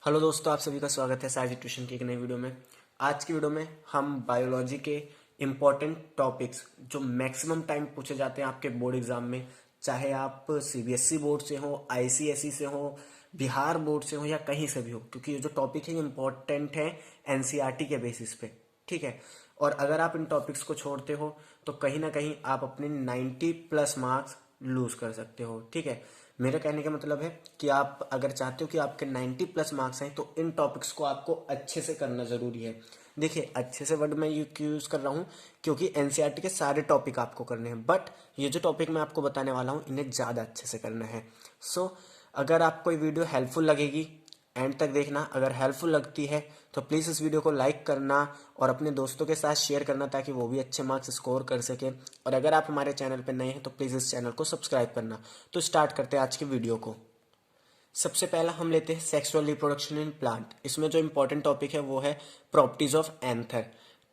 Hello दोस्तों, आप सभी का स्वागत है साइज ट्यूशन की एक नई वीडियो में। आज की वीडियो में हम बायोलॉजी के इम्पोर्टेंट टॉपिक्स जो मैक्सिमम टाइम पूछे जाते हैं आपके बोर्ड एग्जाम में, चाहे आप सीबीएसई बोर्ड से हो, आईसीएसई से हो, बिहार बोर्ड से हो या कहीं से भी हो, क्योंकि ये जो टॉपिक है इम्पोर्टेंट है एनसीईआरटी के बेसिस पे। ठीक है। और अगर आप इन टॉपिक्स को छोड़ते हो तो कहीं ना कहीं आप अपने 90+ मार्क्स लूज कर सकते हो। ठीक है। मेरे कहने का मतलब है कि आप अगर चाहते हो कि आपके 90+ मार्क्स आए तो इन टॉपिक्स को आपको अच्छे से करना जरूरी है। देखिए, अच्छे से वर्ड मैं क्यों यूज कर रहा हूँ, क्योंकि एनसीईआरटी के सारे टॉपिक आपको करने हैं, बट ये जो टॉपिक मैं आपको बताने वाला हूँ इन्हें ज़्यादा अच्छे से करना है। सो अगर आपको ये वीडियो हेल्पफुल लगेगी, एंड तक देखना। अगर हेल्पफुल लगती है तो प्लीज़ इस वीडियो को लाइक करना और अपने दोस्तों के साथ शेयर करना, ताकि वो भी अच्छे मार्क्स स्कोर कर सके। और अगर आप हमारे चैनल पर नए हैं तो प्लीज़ इस चैनल को सब्सक्राइब करना। तो स्टार्ट करते हैं आज की वीडियो को। सबसे पहला हम लेते हैं सेक्सुअल रिप्रोडक्शन इन प्लांट। इसमें जो इंपॉर्टेंट टॉपिक है वो है प्रॉपर्टीज ऑफ एंथर।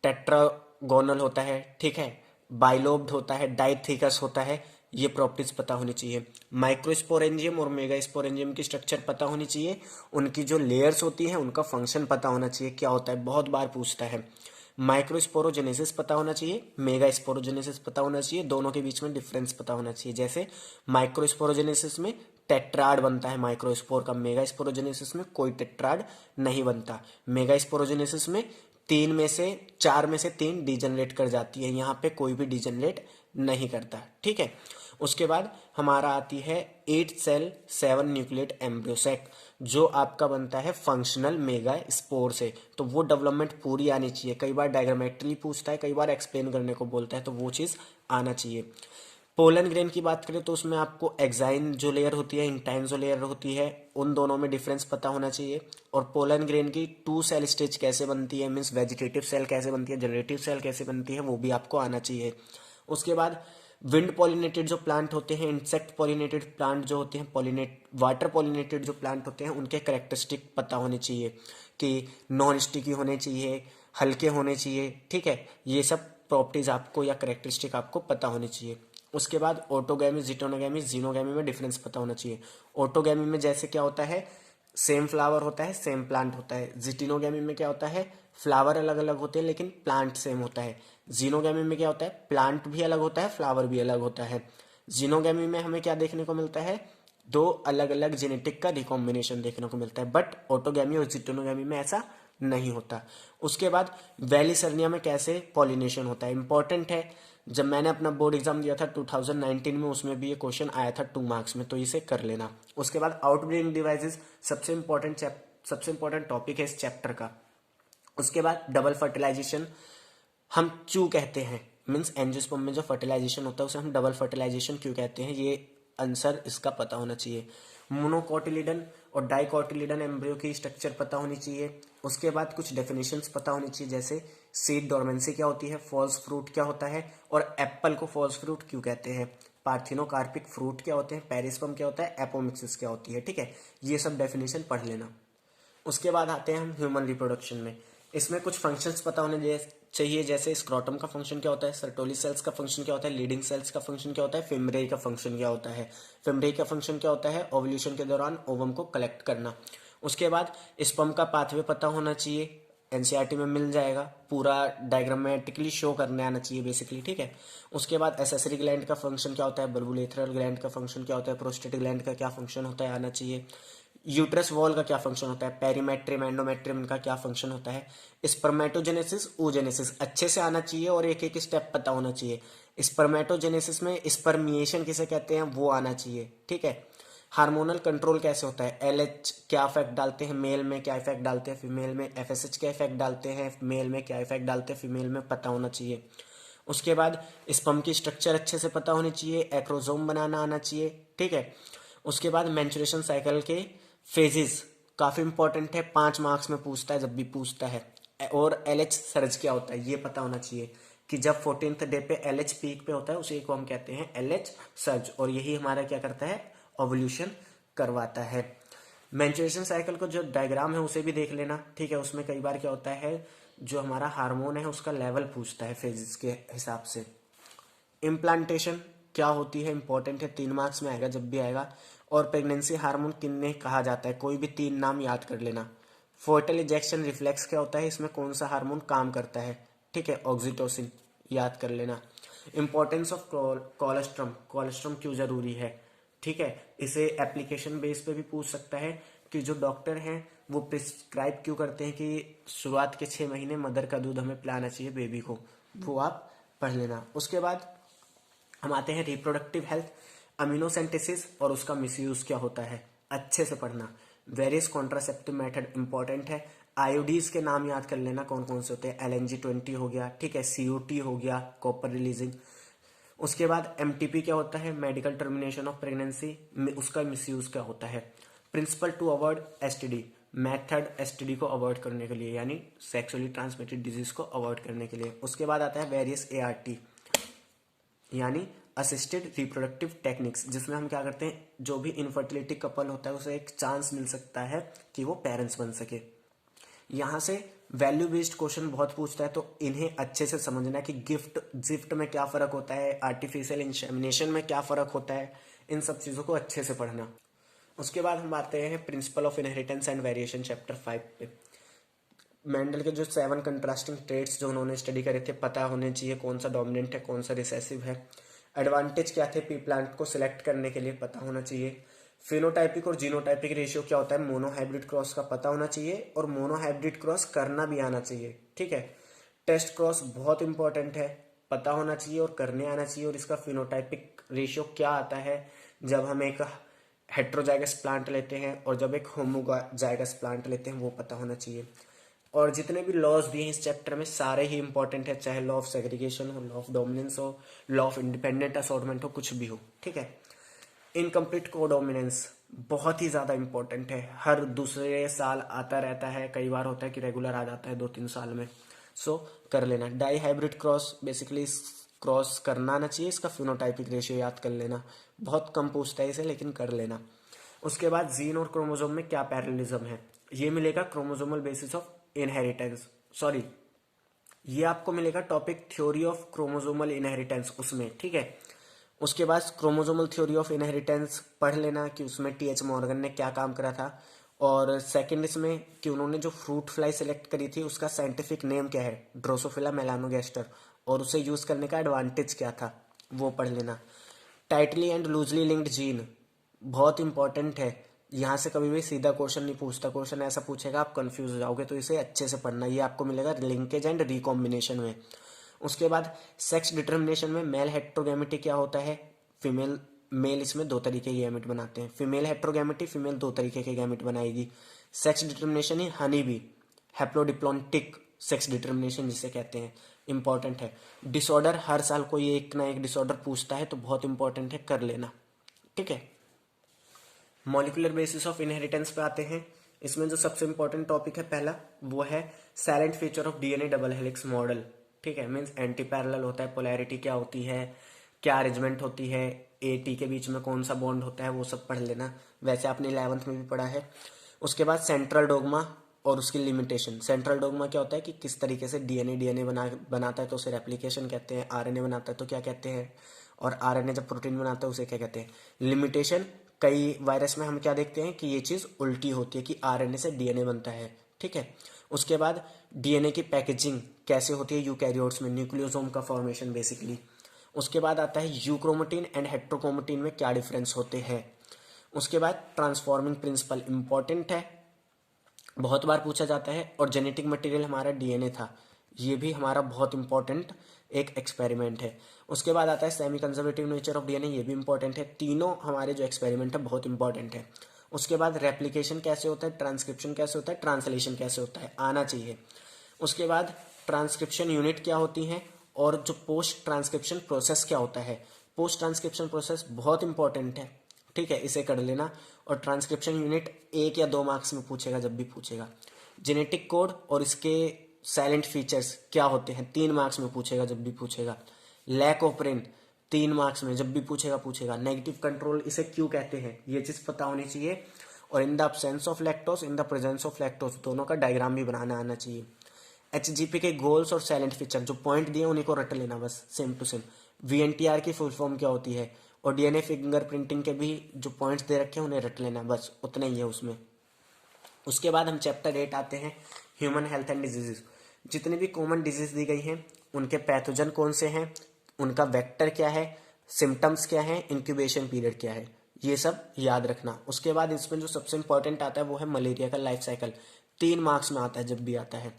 टेट्रागोनल होता है, ठीक है, बाइलोब्ड होता है, डाइथिकस होता है, ये प्रॉपर्टीज पता होनी चाहिए। माइक्रोस्पोरेंजियम और मेगास्पोरेंजियम की स्ट्रक्चर पता होनी चाहिए। उनकी जो लेयर्स होती हैं उनका फंक्शन पता होना चाहिए, क्या होता है, बहुत बार पूछता है। माइक्रोस्पोरोजेनेसिस पता होना चाहिए, मेगा स्पोरोजेनेसिस पता होना चाहिए, दोनों के बीच में डिफरेंस पता होना चाहिए। जैसे माइक्रोस्पोरोजेनेसिस में टेट्राड बनता है माइक्रोस्पोर का, मेगा स्पोरोजेनेसिस में कोई टेट्राड नहीं बनता। मेगा स्पोरोजेनेसिस में 4 में से 3 डीजनरेट कर जाती है, यहाँ पे कोई भी डीजनरेट नहीं करता। ठीक है। उसके बाद हमारा आती है 8 सेल 7 न्यूक्लिएट एम्ब्रियोसेक, जो आपका बनता है फंक्शनल मेगा स्पोर से। तो वो डेवलपमेंट पूरी आनी चाहिए। कई बार डायग्रामेट्री पूछता है, कई बार एक्सप्लेन करने को बोलता है, तो वो चीज़ आना चाहिए। पोलन ग्रेन की बात करें तो उसमें आपको एक्साइन जो लेयर होती है, इंटाइन जो लेयर होती है, उन दोनों में डिफरेंस पता होना चाहिए। और पोलन ग्रेन की 2 सेल स्टेज कैसे बनती है, मीन्स वेजिटेटिव सेल कैसे बनती है, जनरेटिव सेल कैसे बनती है, वो भी आपको आना चाहिए। उसके बाद विंड पॉलिनेटेड जो प्लांट होते हैं, इंसेक्ट पॉलिनेटेड प्लांट जो होते हैं, पॉलिनेट वाटर पॉलिनेटेड जो प्लांट होते हैं, उनके करेक्टरिस्टिक पता होने चाहिए कि नॉन स्टिकी होने चाहिए, हल्के होने चाहिए। ठीक है। ये सब प्रॉपर्टीज आपको या करेक्टरिस्टिक आपको पता होनी चाहिए। उसके बाद ऑटोगैमी, जिटोनोगैमी, जीनोगैमी में डिफरेंस पता होना चाहिए। ऑटोगैमी में जैसे क्या होता है, सेम फ्लावर होता है, सेम प्लांट होता है। जिटिनोगैमी में क्या होता है, फ्लावर अलग अलग होते हैं लेकिन प्लांट सेम होता है। जीनोगैमी में क्या होता है, प्लांट भी अलग होता है, फ्लावर भी अलग होता है। जीनोगैमी में हमें क्या देखने को मिलता है, 2 अलग अलग जेनेटिक का रिकॉम्बिनेशन देखने को मिलता है, बट ऑटोगैमी और जिटोनोगैमी में ऐसा नहीं होता। उसके बाद वैलिसर्निया में कैसे पॉलिनेशन होता है, इंपॉर्टेंट है। जब मैंने अपना बोर्ड एग्जाम दिया था 2019 में, उसमें भी ये क्वेश्चन आया था 2 मार्क्स में, तो इसे कर लेना। उसके बाद आउटब्रीडिंग डिवाइसेस सबसे इंपॉर्टेंट टॉपिक है इस चैप्टर का। उसके बाद डबल फर्टिलाइजेशन हम क्यों कहते हैं, मीन्स एंजियोस्पर्म में जो फर्टिलाइजेशन होता है उसे हम डबल फर्टिलाइजेशन क्यों कहते हैं, ये आंसर इसका पता होना चाहिए। मोनोकोटिलिडन और डाइकोटिलिडन एम्ब्रियो की स्ट्रक्चर पता होनी चाहिए। उसके बाद कुछ डेफिनेशंस पता होनी चाहिए, जैसे सीड डोरमेंसी क्या होती है, फॉल्स फ्रूट क्या होता है, और एप्पल को फॉल्स फ्रूट क्यों कहते हैं, पार्थिनोकार्पिक फ्रूट क्या होते हैं, पेरिस्पर्म क्या होता है, एपोमिक्सिस क्या होती है। ठीक है। ये सब डेफिनेशन पढ़ लेना। उसके बाद आते हैं हम ह्यूमन रिप्रोडक्शन में। इसमें कुछ फंक्शंस पता होने चाहिए, जैसे स्क्रोटम का फंक्शन क्या होता है, सर्टोली सेल्स का फंक्शन क्या होता है, लीडिंग सेल्स का फंक्शन क्या होता है, फिम्ब्रेई का फंक्शन क्या होता है। फिम्ब्रेई का फंक्शन क्या होता है, ओवल्यूशन के दौरान ओवम को कलेक्ट करना। उसके बाद स्पर्म का पाथवे पता होना चाहिए, एनसीईआरटी में मिल जाएगा, पूरा डायग्रामेटिकली शो करने आना चाहिए बेसिकली। ठीक है। उसके बाद एसेसरी ग्लैंड का फंक्शन क्या होता है, बल्बुलेथरल ग्लैंड का फंक्शन क्या होता है, प्रोस्टेट ग्लैंड का क्या फंक्शन होता है, आना चाहिए। यूट्रस वॉल का क्या फंक्शन होता है, पेरीमेट्रियम एंडोमेट्रियम का क्या फंक्शन होता है, स्पर्मेटोजेनेसिस ooजेनेसिस अच्छे से आना चाहिए और एक एक स्टेप पता होना चाहिए। स्पर्मेटोजेनेसिस में स्पर्मिएशन किसे कहते हैं वो आना चाहिए। ठीक है। हार्मोनल कंट्रोल कैसे होता है, एलएच क्या इफेक्ट डालते हैं मेल में, क्या इफेक्ट डालते हैं फीमेल में, एफएसएच क्या इफेक्ट डालते हैं मेल में, क्या इफेक्ट डालते हैं फीमेल में, पता होना चाहिए। उसके बाद स्पर्म की स्ट्रक्चर अच्छे से पता होनी चाहिए, एक्रोजोम बनाना आना चाहिए। ठीक है। उसके बाद मेंस्ट्रुएशन साइकिल के फेजेस काफी इंपॉर्टेंट है, 5 मार्क्स में पूछता है जब भी पूछता है। और एलएच सर्ज क्या होता है ये पता होना चाहिए, कि जब 14th डे पे एलएच पीक पे होता है उसी को हम कहते हैं एलएच सर्ज, और यही हमारा क्या करता है, ओवल्यूशन करवाता है। मेंस्ट्रुएशन साइकिल को जो डायग्राम है उसे भी देख लेना। ठीक है। उसमें कई बार क्या होता है, जो हमारा हार्मोन है उसका लेवल पूछता है फेजेस के हिसाब से। इम्प्लांटेशन क्या होती है, इंपॉर्टेंट है, 3 मार्क्स में आएगा जब भी आएगा। और प्रेगनेंसी हार्मोन किन्हें कहा जाता है, कोई भी 3 नाम याद कर लेना। फोर्टल इजेक्शन रिफ्लेक्स क्या होता है, इसमें कौन सा हार्मोन काम करता है, ठीक है, ऑक्सीटोसिन, याद कर लेना। इंपॉर्टेंस ऑफ कोलेस्ट्रम, कोलेस्ट्रम क्यों जरूरी है, ठीक है, इसे एप्लीकेशन बेस पे भी पूछ सकता है कि जो डॉक्टर हैं वो प्रिस्क्राइब क्यों करते हैं कि शुरुआत के 6 महीने मदर का दूध हमें पिलाना चाहिए बेबी को, वो आप पढ़ लेना। उसके बाद हम आते हैं रिप्रोडक्टिव हेल्थ, अमीनोसेंटेसिस और उसका मिसयूज क्या होता है, अच्छे से पढ़ना। वेरियस कॉन्ट्रासेप्टिव मेथड इंपॉर्टेंट है। आईओडीज के नाम याद कर लेना कौन कौन से होते हैं, LNG-20 हो गया, ठीक है, COT हो गया, कॉपर रिलीजिंग। उसके बाद MTP क्या होता है, मेडिकल टर्मिनेशन ऑफ प्रेगनेंसी, उसका मिसयूज क्या होता है। Principle to avoid STD, method STD को अवॉइड करने के लिए, यानी सेक्सुअली ट्रांसमिटेड डिजीज को अवॉइड करने के लिए। उसके बाद आता है वेरियस ART, यानी असिस्टेड रिप्रोडक्टिव टेक्निक्स, जिसमें हम क्या करते हैं, जो भी इनफर्टिलिटी कपल होता है उसे एक चांस मिल सकता है कि वो पेरेंट्स बन सके। यहाँ से वैल्यू बेस्ड क्वेश्चन बहुत पूछता है, तो इन्हें अच्छे से समझना कि जिफ्ट में क्या फ़र्क होता है, आर्टिफिशियल इंसेमिनेशन में क्या फ़र्क होता है, इन सब चीज़ों को अच्छे से पढ़ना। उसके बाद हम आते हैं principle of inheritance and variation chapter 5 पे। मेंडल के जो 7 कंट्रास्टिंग ट्रेड्स जो उन्होंने स्टडी करे थे, पता होने चाहिए कौन सा डोमिनेंट है कौन सा रिसेसिव है। एडवांटेज क्या थे पी प्लांट को सिलेक्ट करने के लिए, पता होना चाहिए। फिनोटाइपिक और जीनोटाइपिक रेशियो क्या होता है, मोनोहाइब्रिड क्रॉस का पता होना चाहिए और मोनोहाइब्रिड क्रॉस करना भी आना चाहिए, ठीक है। टेस्ट क्रॉस बहुत इंपॉर्टेंट है, पता होना चाहिए और करने आना चाहिए। और इसका फिनोटाइपिक रेशियो क्या आता है जब हम एक हेट्रोजाइगस प्लांट लेते हैं और जब एक होमोजाइगस प्लांट लेते हैं, वो पता होना चाहिए। और जितने भी लॉज दिए हैं इस चैप्टर में सारे ही इंपॉर्टेंट है, चाहे लॉ ऑफ सेग्रीगेशन हो, लॉ ऑफ डोमिनेंस हो, लॉ ऑफ इंडिपेंडेंट असॉर्टमेंट हो, कुछ भी हो, ठीक है। इनकम्प्लीट कोडोमिनेंस बहुत ही ज़्यादा इंपॉर्टेंट है, हर दूसरे साल आता रहता है, कई बार होता है कि रेगुलर आ जाता है 2-3 साल में, सो कर लेना। Dihybrid cross, basically cross करना आना चाहिए, इसका फिनोटाइपिक रेशियो याद कर लेना, बहुत कम पूछता है इसे लेकिन कर लेना। उसके बाद जीन और क्रोमोसोम में क्या पैरेललिज्म है, ये मिलेगा chromosomal basis of inheritance, sorry ये आपको मिलेगा topic theory of chromosomal inheritance उसमें, ठीक है। उसके बाद क्रोमोसोमल थ्योरी ऑफ इनहेरिटेंस पढ़ लेना कि उसमें TH मॉर्गन ने क्या काम करा था। और सेकंड इसमें कि उन्होंने जो फ्रूट फ्लाई सेलेक्ट करी थी उसका साइंटिफिक नेम क्या है, ड्रोसोफिला मेलानोगेस्टर, और उसे यूज करने का एडवांटेज क्या था, वो पढ़ लेना। Tightly and loosely linked gene बहुत इंपॉर्टेंट है, यहाँ से कभी भी सीधा क्वेश्चन नहीं पूछता, क्वेश्चन ऐसा पूछेगा आप कंफ्यूज हो जाओगे, तो इसे अच्छे से पढ़ना, ये आपको मिलेगा लिंकेज एंड रिकॉम्बिनेशन में। उसके बाद सेक्स डिटर्मिनेशन में मेल हेट्रोगैमेटी क्या होता है, फीमेल मेल इसमें 2 तरीके के गैमेट बनाते हैं, फीमेल हेट्रोगैमेटी, फीमेल 2 तरीके के गैमेट बनाएगी। सेक्स डिटर्मिनेशन ही honey bee, haplodiplontic sex determination जिसे कहते हैं, इंपॉर्टेंट है। डिसऑर्डर हर साल कोई एक ना एक डिसऑर्डर पूछता है, तो बहुत इंपॉर्टेंट है, कर लेना, ठीक है। मॉलिकुलर बेसिस ऑफ इनहेरिटेंस पे आते हैं। इसमें जो सबसे इंपॉर्टेंट टॉपिक है पहला, वो है silent feature of DNA double helix model, ठीक है, मीन्स एंटी पैरेलल होता है, पोलैरिटी क्या होती है, क्या अरेंजमेंट होती है, AT के बीच में कौन सा बॉन्ड होता है, वो सब पढ़ लेना, वैसे आपने 11th में भी पढ़ा है। उसके बाद सेंट्रल डोगमा और उसकी लिमिटेशन। सेंट्रल डोगमा क्या होता है कि किस तरीके से DNA बनाता है तो उसे रेप्लिकेशन कहते हैं, RNA बनाता है तो क्या कहते हैं, और RNA जब प्रोटीन बनाता है उसे क्या कहते हैं। लिमिटेशन, कई वायरस में हम क्या देखते हैं कि ये चीज़ उल्टी होती है कि RNA से DNA बनता है, ठीक है। उसके बाद DNA की पैकेजिंग कैसे होती है यूकैरियोट्स में, न्यूक्लियोसोम का फॉर्मेशन बेसिकली। उसके बाद आता है यूक्रोमेटिन एंड हेट्रोक्रोमेटिन में क्या डिफरेंस होते हैं। उसके बाद ट्रांसफॉर्मिंग प्रिंसिपल इंपॉर्टेंट है, बहुत बार पूछा जाता है। और जेनेटिक मटेरियल हमारा DNA था, ये भी हमारा बहुत इंपॉर्टेंट एक एक्सपेरिमेंट है। उसके बाद आता है semi conservative nature of DNA, ये भी इंपॉर्टेंट है। तीनों हमारे जो एक्सपेरिमेंट है बहुत इंपॉर्टेंट है। उसके बाद रेप्लिकेशन कैसे होता है, ट्रांसक्रिप्शन कैसे होता है, ट्रांसलेशन कैसे होता है, आना चाहिए। उसके बाद ट्रांसक्रिप्शन यूनिट क्या होती हैं, और जो पोस्ट ट्रांसक्रिप्शन प्रोसेस क्या होता है। पोस्ट ट्रांसक्रिप्शन प्रोसेस बहुत इंपॉर्टेंट है, ठीक है, इसे कर लेना। और ट्रांसक्रिप्शन यूनिट 1 या 2 मार्क्स में पूछेगा जब भी पूछेगा। जेनेटिक कोड और इसके साइलेंट फीचर्स क्या होते हैं 3 मार्क्स में पूछेगा जब भी पूछेगा। लैक ऑफ ब्रेन 3 मार्क्स में जब भी पूछेगा। नेगेटिव कंट्रोल इसे क्यों कहते हैं, ये चीज़ पता होनी चाहिए। और in the absence of lactose, in the presence of lactose, दोनों का डायग्राम भी बनाना आना चाहिए। HGP के गोल्स और साइलेंट फीचर जो पॉइंट दिए उन्हीं को रट लेना बस, सेम टू सेम। VNTR की फुल फॉर्म क्या होती है और डीएनए फिंगरप्रिंटिंग के भी जो पॉइंट्स दे रखे हैं उन्हें रट लेना, बस उतना ही है उसमें। उसके बाद हम चैप्टर 8 आते हैं, ह्यूमन हेल्थ एंड डिजीजेस। जितनी भी कॉमन डिजीज दी गई हैं उनके पैथोजन कौन से हैं, उनका वेक्टर क्या है, सिम्टम्स क्या है, इंक्यूबेशन पीरियड क्या है, ये सब याद रखना। उसके बाद इसमें जो सबसे इंपॉर्टेंट आता है वो है मलेरिया का लाइफ साइकिल, 3 मार्क्स में आता है जब भी आता है।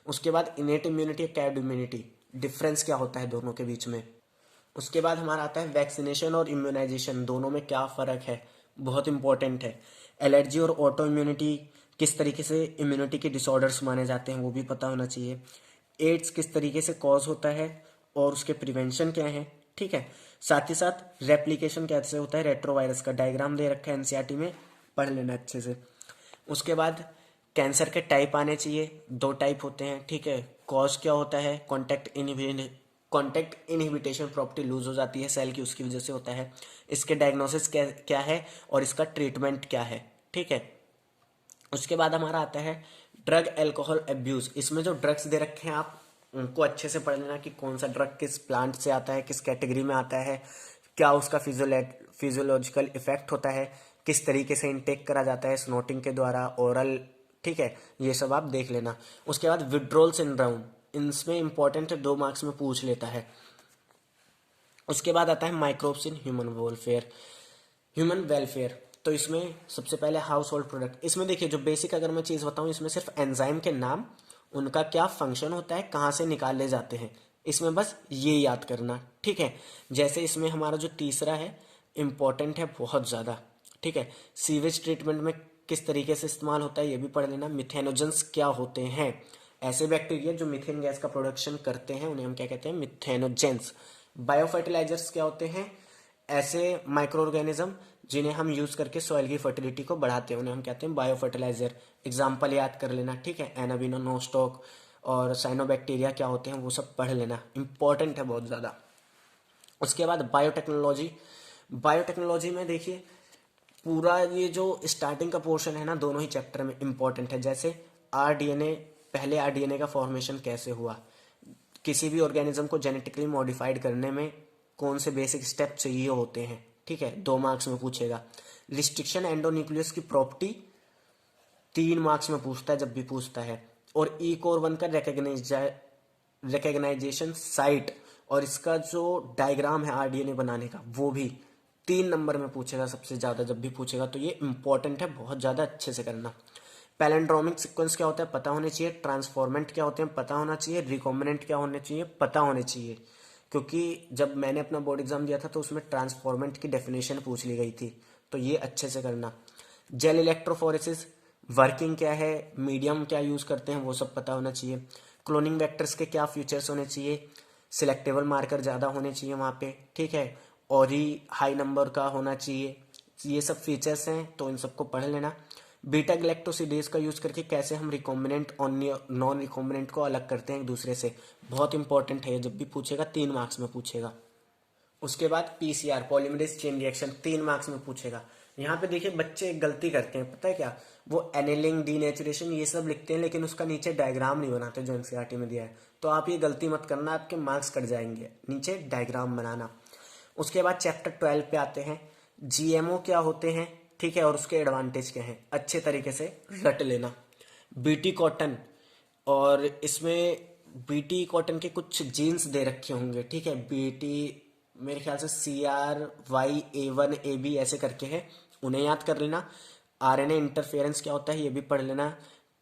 उसके बाद इनेट इम्यूनिटी, कैड इम्यूनिटी, डिफरेंस क्या होता है दोनों के बीच में। उसके बाद हमारा आता है वैक्सीनेशन और इम्यूनाइजेशन, दोनों में क्या फ़र्क है, बहुत इंपॉर्टेंट है। एलर्जी और ऑटो इम्यूनिटी, किस तरीके से इम्यूनिटी के डिसऑर्डर्स माने जाते हैं वो भी पता होना चाहिए। एड्स किस तरीके से कॉज होता है और उसके प्रिवेंशन क्या है, ठीक है। साथ ही साथ रेप्लिकेशन कैसे होता है रेट्रोवायरस का, डायग्राम दे रखा है एनसीईआरटी में, पढ़ लेना अच्छे से। उसके बाद कैंसर के टाइप आने चाहिए, 2 टाइप होते हैं, ठीक है। कॉज क्या होता है, कॉन्टैक्ट इनहिबिटेशन प्रॉपर्टी लूज हो जाती है सेल की, उसकी वजह से होता है। इसके डायग्नोसिस क्या है और इसका ट्रीटमेंट क्या है, ठीक है। उसके बाद हमारा आता है ड्रग एल्कोहल एब्यूज। इसमें जो ड्रग्स दे रखे हैं आप उनको अच्छे से पढ़ लेना कि कौन सा ड्रग किस प्लांट से आता है, किस कैटेगरी में आता है, क्या उसका फिजियोलॉजिकल इफेक्ट होता है, किस तरीके से इनटेक करा जाता है, स्नोटिंग के द्वारा, ओरल, ठीक है, ये सब आप देख लेना। उसके बाद विड्रोल सिंड्रोम, इसमें इंपॉर्टेंट है, 2 मार्क्स में पूछ लेता है। उसके बाद आता है माइक्रोब्स इन ह्यूमन वेलफेयर। तो इसमें सबसे पहले हाउस होल्ड प्रोडक्ट, इसमें देखिए जो बेसिक अगर मैं चीज़ बताऊं, इसमें सिर्फ एंजाइम के नाम, उनका क्या फंक्शन होता है, कहाँ से निकाले जाते हैं, इसमें बस ये याद करना, ठीक है। जैसे इसमें हमारा जो तीसरा है इम्पॉर्टेंट है बहुत ज़्यादा, ठीक है। सीवेज ट्रीटमेंट में किस तरीके से इस्तेमाल होता है ये भी पढ़ लेना। मिथेनोजेंस क्या होते हैं, ऐसे बैक्टीरिया जो मीथेन गैस का प्रोडक्शन करते हैं उन्हें हम क्या कहते हैं, मिथेनोजेंस। बायोफर्टिलाइजर्स क्या होते हैं, ऐसे माइक्रो ऑर्गेनिज्म जिन्हें हम यूज करके सॉइल की फर्टिलिटी को बढ़ाते हैं, उन्हें हम कहते हैं बायो फर्टिलाइजर। एग्जाम्पल याद कर लेना, ठीक है। एनाबिनो, नोस्टॉक और साइनोबैक्टीरिया क्या होते हैं वो सब पढ़ लेना, इंपॉर्टेंट है बहुत ज़्यादा। उसके बाद बायोटेक्नोलॉजी। बायोटेक्नोलॉजी में देखिए पूरा ये जो स्टार्टिंग का पोर्शन है ना, दोनों ही चैप्टर में इंपॉर्टेंट है। जैसे आरडीएनए, पहले आरडीएनए का फॉर्मेशन कैसे हुआ, किसी भी ऑर्गेनिज्म को जेनेटिकली मॉडिफाइड करने में कौन से बेसिक स्टेप चाहिए होते हैं, ठीक है, 2 मार्क्स में पूछेगा। रिस्ट्रिक्शन एंडोन्यूक्लियस की प्रॉपर्टी 3 मार्क्स में पूछता है जब भी पूछता है। और ई कोर 1 का रिकग्नाइजेशन साइट और इसका जो डायग्राम है आरडीएनए बनाने का वो भी 3 नंबर में पूछेगा सबसे ज़्यादा जब भी पूछेगा, तो ये इंपॉर्टेंट है, बहुत ज़्यादा अच्छे से करना। पैलेंड्रोमिक सीक्वेंस क्या होता है पता होने चाहिए, ट्रांसफॉर्मेंट क्या होते हैं पता होना चाहिए, रिकॉम्बिनेंट क्या होने चाहिए पता होने चाहिए, क्योंकि जब मैंने अपना बोर्ड एग्जाम दिया था तो उसमें ट्रांसफॉर्मेंट की डेफिनेशन पूछ ली गई थी, तो ये अच्छे से करना। जेल इलेक्ट्रोफोरेसिस, वर्किंग क्या है, मीडियम क्या यूज़ करते हैं वो सब पता होना चाहिए। क्लोनिंग वेक्टर्स के क्या फीचर्स होने चाहिए, सिलेक्टेबल मार्कर ज़्यादा होने चाहिए वहाँ पे, ठीक है, और ही हाई नंबर का होना चाहिए, ये सब फीचर्स हैं तो इन सबको पढ़ लेना। बीटा गैलेक्टोसिडेज का यूज़ करके कैसे हम रिकॉम्बिनेंट और नॉन रिकॉम्बिनेंट को अलग करते हैं एक दूसरे से, बहुत इंपॉर्टेंट है, जब भी पूछेगा 3 मार्क्स में पूछेगा। उसके बाद PCR, polymerase chain reaction, 3 marks में पूछेगा। यहाँ पे देखिए बच्चे एक गलती करते हैं, पता है क्या, वो एनेलिंग, डीनेचुरेशन ये सब लिखते हैं लेकिन उसका नीचे डायग्राम नहीं बनाते जो एनसीईआरटी में दिया है, तो आप ये गलती मत करना, आपके मार्क्स कट जाएंगे, नीचे डायग्राम बनाना। उसके बाद चैप्टर 12 पे आते हैं, जीएमओ क्या होते हैं, ठीक है, और उसके एडवांटेज क्या हैं, अच्छे तरीके से रट लेना। बीटी कॉटन, और इसमें बीटी कॉटन के कुछ जीन्स दे रखे होंगे, ठीक है, बीटी मेरे ख्याल से CRY A1AB ऐसे करके है, उन्हें याद कर लेना। आरएनए इंटरफेरेंस क्या होता है ये भी पढ़ लेना,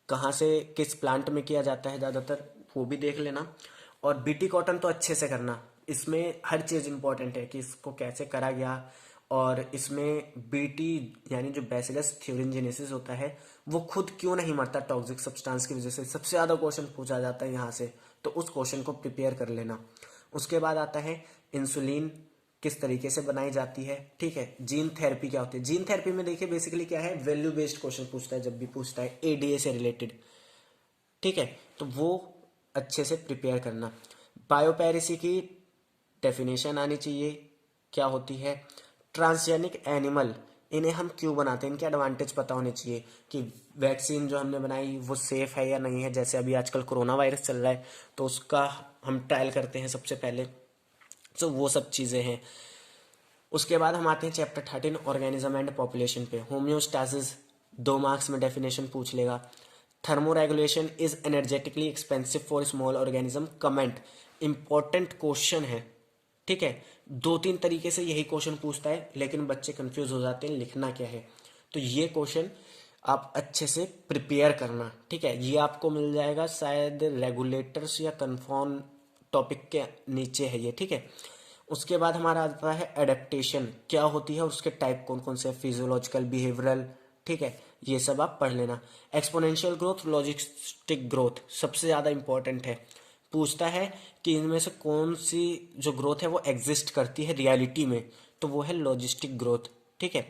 कहाँ से किस प्लांट में किया जाता है ज़्यादातर वो भी देख लेना। और बीटी कॉटन तो अच्छे से करना, इसमें हर चीज़ इंपॉर्टेंट है कि इसको कैसे करा गया, और इसमें बीटी यानी जो बैसिलस थ्यूरिनजेनेसिस होता है वो खुद क्यों नहीं मरता टॉक्सिक सब्सटेंस की वजह से, सबसे ज़्यादा क्वेश्चन पूछा जाता है यहाँ से, तो उस क्वेश्चन को प्रिपेयर कर लेना। उसके बाद आता है इंसुलिन किस तरीके से बनाई जाती है, ठीक है, जीन थेरेपी क्या होती है। जीन थेरेपी में देखिए बेसिकली क्या है, वैल्यू बेस्ड क्वेश्चन पूछता है जब भी पूछता है, एडीए से रिलेटेड, ठीक है, तो वो अच्छे से प्रिपेयर करना। बायोपैरेसी की डेफिनेशन आनी चाहिए क्या होती है। ट्रांसजेनिक एनिमल, इन्हें हम क्यों बनाते हैं, इनके एडवांटेज पता होने चाहिए कि वैक्सीन जो हमने बनाई वो सेफ है या नहीं है, जैसे अभी आजकल कोरोना वायरस चल रहा है तो उसका हम ट्रायल करते हैं सबसे पहले, तो वो सब चीज़ें हैं। उसके बाद हम आते हैं चैप्टर 13 ऑर्गेनिज्म एंड पॉपुलेशन पे। होम्योस्टासिस 2 मार्क्स में डेफिनेशन पूछ लेगा। Thermoregulation is energetically expensive for small organism, comment. Important question है, ठीक है। 2-3 तरीके से यही क्वेश्चन पूछता है, लेकिन बच्चे कंफ्यूज हो जाते हैं लिखना क्या है। तो ये क्वेश्चन आप अच्छे से प्रिपेयर करना, ठीक है। ये आपको मिल जाएगा शायद रेगुलेटर्स या कन्फर्म टॉपिक के नीचे है ये, ठीक है। उसके बाद हमारा आता है एडेप्टेशन क्या होती है और उसके टाइप कौन कौन से, फिजियोलॉजिकल, बिहेवियरल, ठीक है। ये सब आप पढ़ लेना। एक्सपोनेंशियल ग्रोथ, लॉजिस्टिक ग्रोथ सबसे ज़्यादा इंपॉर्टेंट है। पूछता है कि इनमें से कौन सी जो ग्रोथ है वो एग्जिस्ट करती है रियलिटी में, तो वो है लॉजिस्टिक ग्रोथ, ठीक है।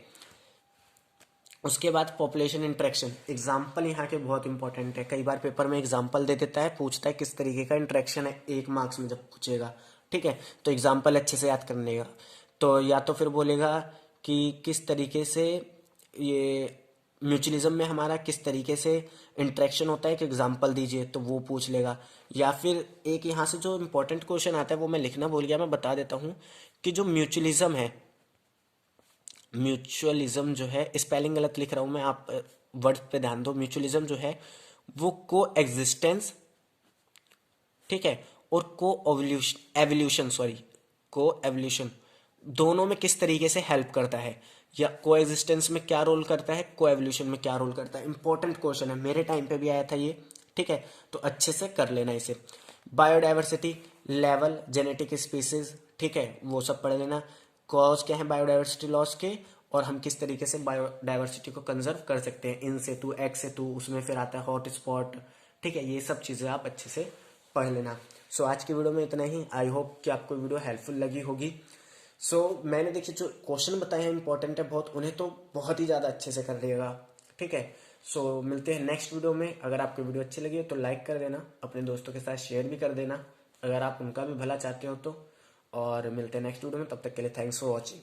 उसके बाद पॉपुलेशन इंटरेक्शन, एग्जाम्पल यहाँ के बहुत इंपॉर्टेंट है। कई बार पेपर में एग्जाम्पल दे देता है, पूछता है किस तरीके का इंटरेक्शन है 1 मार्क्स में जब पूछेगा, ठीक है। तो एग्जाम्पल अच्छे से याद करने का। तो या तो फिर बोलेगा कि किस तरीके से ये म्यूचुअलिज्म में हमारा किस तरीके से इंटरेक्शन होता है, एक एग्जाम्पल दीजिए, तो वो पूछ लेगा। या फिर एक यहाँ से जो इंपॉर्टेंट क्वेश्चन आता है वो मैं लिखना भूल गया, मैं बता देता हूँ कि जो म्यूचुअलिज्म है, म्यूचुअलिज्म जो है, स्पेलिंग गलत लिख रहा हूँ मैं, आप वर्ड पे ध्यान दो। म्यूचुअलिज्म जो है वो को एग्जिस्टेंस, ठीक है, और को एवोल्यूशन, सॉरी, को एवोल्यूशन, दोनों में किस तरीके से हेल्प करता है, या को एग्जिस्टेंस में क्या रोल करता है, को एवोल्यूशन में क्या रोल करता है। इंपॉर्टेंट क्वेश्चन है, मेरे टाइम पे भी आया था ये, ठीक है। तो अच्छे से कर लेना इसे। बायोडाइवर्सिटी लेवल, जेनेटिक स्पीसीज, ठीक है, वो सब पढ़ लेना। कॉज क्या है बायोडाइवर्सिटी लॉस के, और हम किस तरीके से बायोडाइवर्सिटी को कंजर्व कर सकते हैं, इन सेतु, एक्स सेतु, उसमें फिर आता है हॉट स्पॉट, ठीक है। ये सब चीज़ें आप अच्छे से पढ़ लेना। सो आज की वीडियो में इतना ही। आई होप कि आपको वीडियो हेल्पफुल लगी होगी। मैंने देखिए जो क्वेश्चन बताए हैं इंपॉर्टेंट है बहुत, उन्हें तो बहुत ही ज़्यादा अच्छे से कर लिएगा, ठीक है। मिलते हैं नेक्स्ट वीडियो में। अगर आपको वीडियो अच्छी लगी हो तो लाइक कर देना, अपने दोस्तों के साथ शेयर भी कर देना अगर आप उनका भी भला चाहते हो तो। और मिलते हैं नेक्स्ट वीडियो में, तब तक के लिए थैंक्स फॉर वॉचिंग।